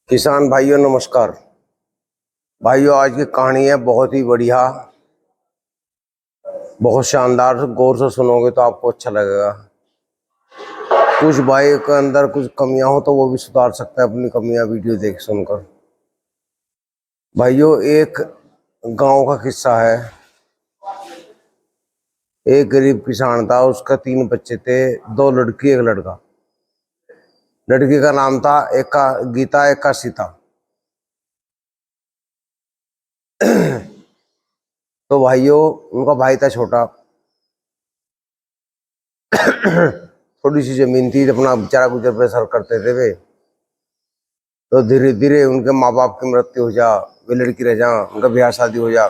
किसान भाइयों नमस्कार। भाइयों आज की कहानी है बहुत ही बढ़िया, बहुत शानदार। गौर से सुनोगे तो आपको अच्छा लगेगा। कुछ भाई के अंदर कुछ कमियां हो तो वो भी सुधार सकता है अपनी कमियां वीडियो देख सुनकर। भाइयों एक गांव का किस्सा है। एक गरीब किसान था, उसका 3 बच्चे थे, 2 लड़की 1 लड़का। लड़की का नाम था एक का गीता, एक का सीता। तो भाइयों उनका भाई था छोटा। थोड़ी सी जमीन थी, अपना बेचारा गुजर बसर करते थे वे। तो धीरे धीरे उनके माँ बाप की मृत्यु हो जा, वे लड़की रह जा, उनका ब्याह शादी हो जा।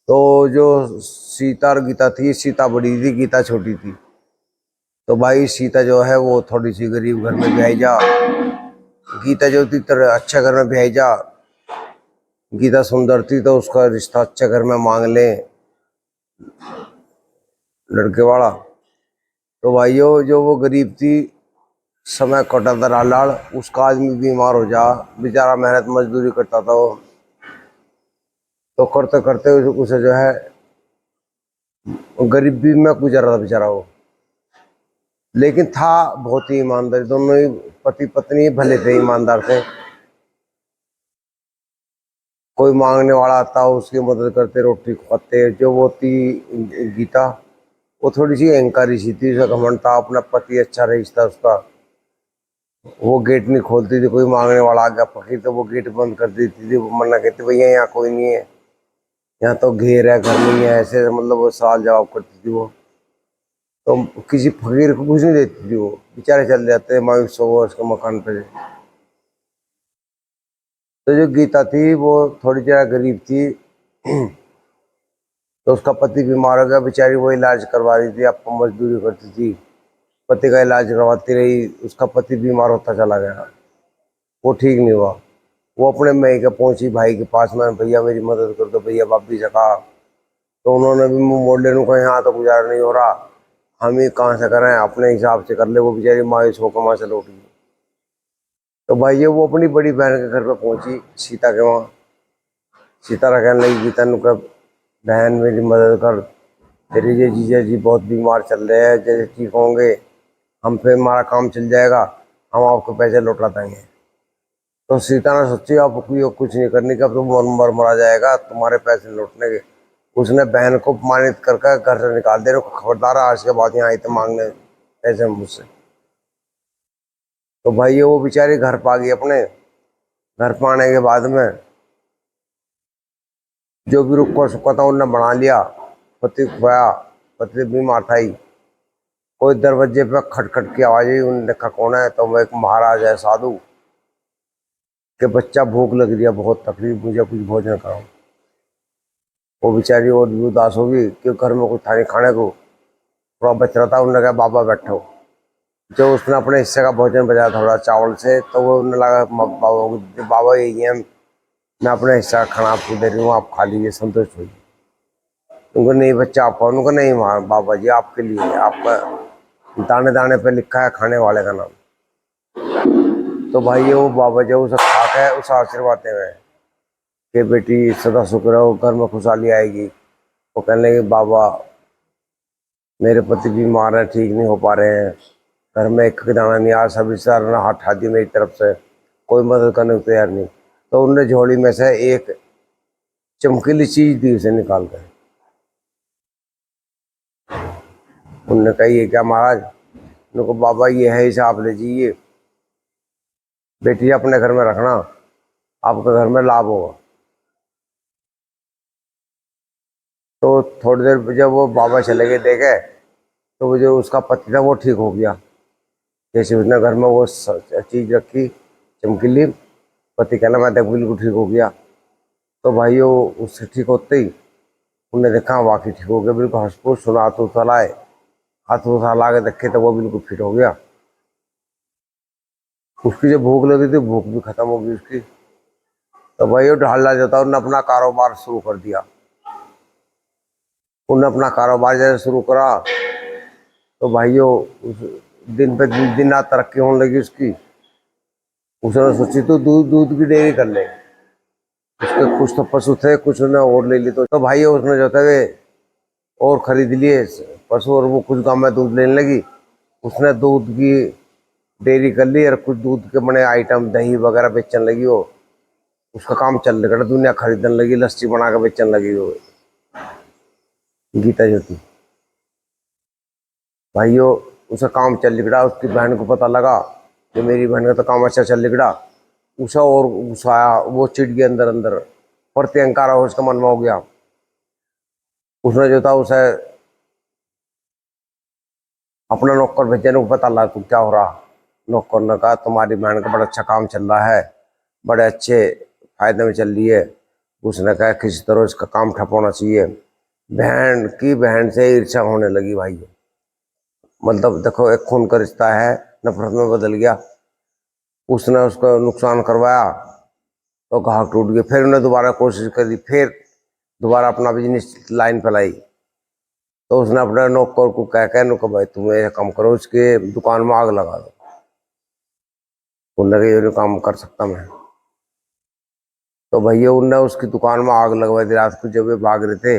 तो जो सीता और गीता थी, सीता बड़ी थी, गीता छोटी थी। तो भाई सीता जो है वो थोड़ी सी गरीब घर में ब्याही जा, गीता जो थी तरह अच्छे घर में ब्याही जा। गीता सुंदर थी तो उसका रिश्ता अच्छे घर में मांग ले लड़के वाला। तो भाइयों जो वो गरीब थी, समय कटाता रहा लाड़, उसका आदमी बीमार हो जा, बेचारा मेहनत मजदूरी करता था वो। तो करते करते उसे जो है गरीबी में गुजर रहा था बेचारा वो। लेकिन था बहुत ही ईमानदार, दोनों ही पति पत्नी भले थे, ईमानदार थे। कोई मांगने वाला आता उसकी मदद करते, रोटी खाते। जो वो थी गीता, वो थोड़ी सी अहंकारी सी थी, उसका घमंड था, अपना पति अच्छा रिश्ता उसका। वो गेट नहीं खोलती थी, कोई मांगने वाला आ गया फकीर तो वो गेट बंद कर देती थी। वो मना कहती भैया यहाँ कोई नहीं है, यहाँ तो घेर है, घर नहीं है, ऐसे मतलब वो सवाल जवाब करती थी वो। तो किसी फकीर को कुछ नहीं देती थी वो, बेचारे चल जाते मायूस हो वो उसके मकान पे। तो जो गीता थी वो थोड़ी ज़्यादा गरीब थी। तो उसका पति बीमार हो गया, बेचारी वो इलाज करवा रही थी, आपको मजदूरी करती थी, पति का इलाज करवाती रही। उसका पति बीमार होता चला गया, वो ठीक नहीं हुआ। वो अपने मई के पहुंची भाई के पास में, भैया मेरी मदद कर दो, भैया भाभी से कहा। तो उन्होंने भी मुंह मोड़ लेने को, यहाँ तो गुजारा नहीं हो रहा, हम ही कहाँ से करें, अपने हिसाब से कर ले। वो बेचारी मायूस होकर वहाँ से लौट गई। तो भाई ये वो अपनी बड़ी बहन के घर पे पहुंची, सीता के वहाँ। सीता कहने लगी गीता नु, कब बहन मेरी मदद कर, तेरे ये जीजा जी बहुत बीमार चल रहे हैं, जैसे ठीक होंगे हम फिर हमारा काम चल जाएगा, हम आपको पैसे लौटा देंगे। तो सीता ने सोची आप कुछ नहीं करने का, अब तो मर मरा जाएगा तुम्हारे पैसे लौटने के। उसने बहन को अपमानित करके घर से निकाल दे, खबरदार आज के बाद यहाँ आई तो मांगने पैसे मुझसे। तो भाई वो बेचारी घर पा गई अपने। घर पाने के बाद में जो भी रुका सुखा था उनने बना लिया, पति खोया, पति बीमार था ही। कोई दरवाजे पे खटखट की आवाज आई, उन्होंने देखा कौन है, तो वो एक महाराज है साधु के बच्चा भूख लग रही है, बहुत तकलीफ, मुझे कुछ भोजन कराओ। वो बेचारी और भी उदास होगी कि घर में कुछ था नहीं खाने को, थोड़ा बच रहा था। उन्होंने कहा बाबा बैठो। जो उसने अपने हिस्से का भोजन बचाया थोड़ा चावल से, तो वो उन्हें लगा बाबा को, बाबा यही है, मैं अपने हिस्सा का खाना आपको दे रही हूँ, आप खा लीजिए, संतुष्ट होइए। उनको नहीं बच्चा आपका, उनको नहीं बाबा जी आपके लिए, आपका दाने दाने पे लिखा है खाने वाले का नाम। तो भाई ये वो बाबा जो उसे खा के उसे आशीर्वाद दे हुए कि बेटी सदा शुक्र रहो, घर में खुशहाली आएगी। वो कहने लगे बाबा मेरे पति बीमार है, ठीक नहीं हो पा रहे हैं, घर में एक दाना नहीं, आज सभी सर ने हाथ उठा दी मेरी तरफ से, कोई मदद करने को तैयार नहीं। तो उनने झोली में से एक चमकीली चीज दी उसे निकाल कर। उनने कहा ये क्या महाराज? उनको बाबा ये है, इसे आप ले जाइए, बेटी अपने घर में रखना, आपके घर में लाभ होगा। तो थोड़ी देर जब वो बाबा चले गए देखे, तो वो जो उसका पति था वो ठीक हो गया। जैसे उसने घर में वो चीज रखी चमकीली, पति कहना मैं देख बिल्कुल ठीक हो गया। तो भाई वो उससे ठीक होते ही उन्हें देखा वाकई ठीक हो गया, बिल्कुल हंसपूस सुना, हाथ उठा लाए, हाथ उठा ला के देखे तो वो बिल्कुल फिट हो गया। उसकी जो भूख लगी थी भूख भी खत्म हो गई उसकी। तो भाई वो ढालना जाता, उन्होंने अपना कारोबार शुरू कर दिया। उन्होंने अपना कारोबार जैसे शुरू करा तो भाइयों दिन पे दिन रात तरक्की होने लगी उसकी। उसने सोची तो दूध दूध की डेयरी कर ले। उसके कुछ तो पशु थे, कुछ ने और ले ली, तो भाई उसने जो थे वे और खरीद लिए पशु, और वो कुछ गाँव में दूध लेने लगी। उसने दूध की डेयरी कर ली और कुछ दूध के बने आइटम दही वगैरह बेचने लगी वो। उसका काम चल रहा, दुनिया खरीदने लगी, लस्सी बना के बेचने लगी वो गीता जो थी भाइयों। उसका काम चल निकला। उसकी बहन को पता लगा कि मेरी बहन का तो काम अच्छा चल निकला। उषा और गुस्साया, वो चिढ़ गया अंदर अंदर, प्रत्यंकार उसका मन में हो गया। उसने जो था उसे अपना नौकर भेजने को पता लगा तू क्या हो रहा। नौकर ने कहा तुम्हारी बहन का बड़ा अच्छा काम चल रहा है, बड़े अच्छे फायदे में चल रही है। उसने कहा किसी तरह इसका काम ठप होना चाहिए। बहन की बहन से ईर्ष्या होने लगी भाई। मतलब देखो, एक खून का रिश्ता है नफरत में बदल गया। उसने उसको नुकसान करवाया तो घाव टूट गया। फिर उन्हें दोबारा कोशिश करी, फिर दोबारा अपना बिजनेस लाइन पे लाई। तो उसने अपने नौकर को कह नुको भाई तुम ये काम करो, उसके दुकान में आग लगा दो। उनने ये काम कर सकता मैं। तो भैया उनने उसकी दुकान में आग लगवा दी। रात को जब वे भाग रहे थे,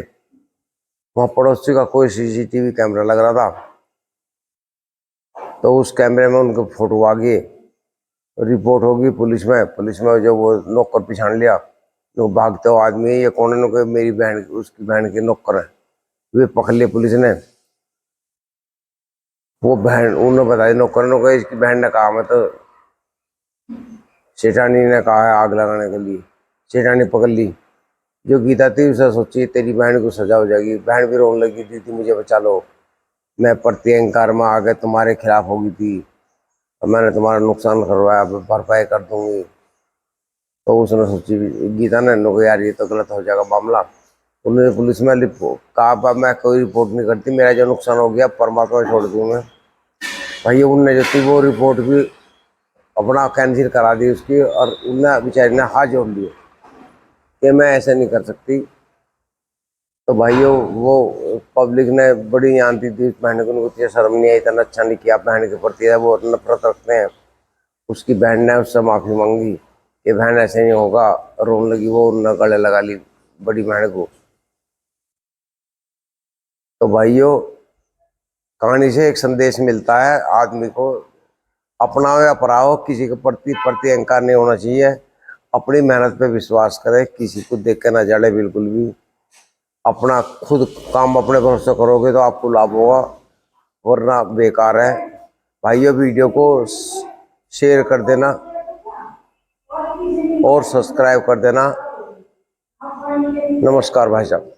वहां पड़ोसी का कोई सीसीटीवी कैमरा लग रहा था। तो उस कैमरे में उनके फोटो आ गए, रिपोर्ट होगी पुलिस में। पुलिस में जो वो नौकर पहचान लिया, वो भागते हो आदमी है, ये कौन है? नौकर मेरी बहन, उसकी बहन के नौकर है। वे पकड़ लिए पुलिस ने। वो बहन उन्होंने बताया नौकर ने, इसकी बहन ने कहा मैं तो सेठानी ने कहा है आग लगाने के लिए। सेठानी पकड़ ली। जो गीता थी उसे सोची तेरी बहन को सजा हो जाएगी। बहन भी रोने लगी, दीदी मुझे बचा लो, मैं प्रत्यंकार में आगे तुम्हारे खिलाफ हो गई थी और मैंने तुम्हारा नुकसान करवाया, भरपाई कर दूंगी। तो उसने सोची गीता ने, नो यार ये तो गलत हो जाएगा मामला। उन्होंने पुलिस में कहा मैं कोई रिपोर्ट नहीं करती, मेरा जो नुकसान हो गया परमात्मा छोड़ दूँ मैं। भाई उनने जो थी वो रिपोर्ट भी अपना कैंसिल करा दी उसकी, और उनने बेचारी ने हाथ जोड़ लिए कि मैं ऐसे नहीं कर सकती। तो भाइयों वो पब्लिक ने बड़ी जानती थी उस बहन को, उनको इतनी शर्म नहीं आई, इतना अच्छा नहीं किया बहन के प्रति, है वो नफरत रखते हैं। उसकी बहन ने उससे माफ़ी मांगी कि बहन ऐसे नहीं होगा, रोने लगी वो, उन्होंने गले लगा ली बड़ी बहन को। तो भाइयों कहानी से एक संदेश मिलता है आदमी को, अपना या पराओ किसी के प्रति अहंकार नहीं होना चाहिए। अपनी मेहनत पे विश्वास करें, किसी को देख के ना जड़े बिल्कुल भी। अपना खुद काम अपने भरोसे करोगे तो आपको लाभ होगा, वरना बेकार है। भाइयों वीडियो को शेयर कर देना और सब्सक्राइब कर देना। नमस्कार भाई साहब।